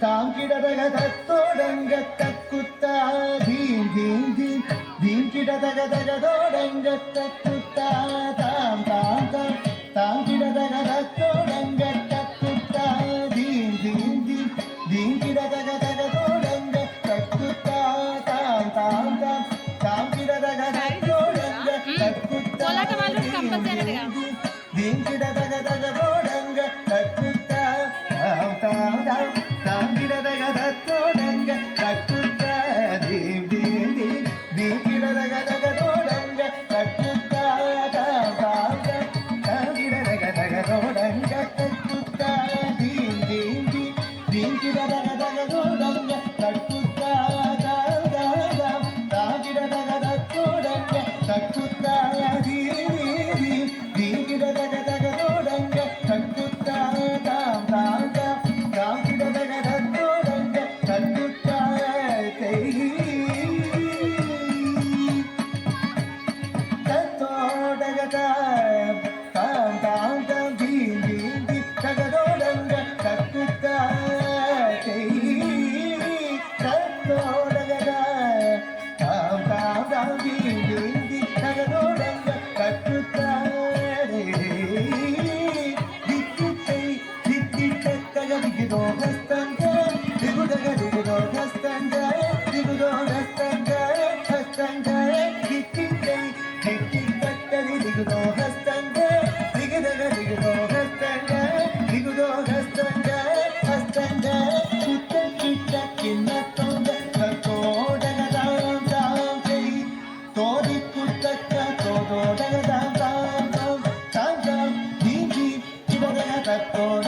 தாங்கிடதக தத்தோடங்க தக்குத்தா theme theme theme theme கிடதக தகதோடங்க தக்குத்தா தாம் தாம் தாம் தாங்கிடதக தத்தோடங்க தக்குத்தா தீம் தீம் தீம் தீம் கிடதக தகதோடங்க தக்குத்தா தாம் தாம் தாம் தாங்கிடதக தத்தோடங்க தக்குத்தா தீம் கிடதக தகதோடங்க தக்குத்தா தாம் தாம் தாம் தாங்கிடதக தத்தோடங்க தக்குத்தா தீம் தீம் தீம் தீம் கிடதக தகதோடங்க தக்குத்தா தாம் தாம் தாம் தாங்கிடதக தகதோடங்க தக்குத்தா தீம் தீம் தீம் தீம் கிடதக தகதோடங்க தக்குத்தா தாம் தாம் தாம் தாங்கிடதக தத்தோடங்க தக்குத்தா தீம் தீம் தீம் கிடதக தகதோடங்க தக்குத்தா தாம் தாம் தாம் தாங்கிடதக தத்தோடங்க தக்குத்தா தத்தோடக தாம் தாம் தாம் தாம் தீம் தீம் தீம் தகதோடங்க தக்குத்தா தத்தோடக தாம் தாம் தாம் தீம் தீம் தீம் தகதோடங்க தக்குத்தா திக்குத்தை தித்தித்தக திகுதோ ஹஸ்தங்க திகுதக திகுதோ ஹஸ்தங்க திகுதோ ஹஸ்தங்க ஹஸ்தங்க தித்தித்தை தித்தித்தக திகுதோ ஹஸ்தங்க திகுதக திகுதோ ஹஸ்தங்க திகுதோ ஹஸ்தங்க ஹஸ்தங்க சுத்த சுத்த கிண்ணத்தோட தத்தோடக தாம் தாம் செய் தோதி குத்தக்க தோடோடக தாம் தாம் தாம் தாம் தாம் தீம் தீம் கிடதக தத்தோட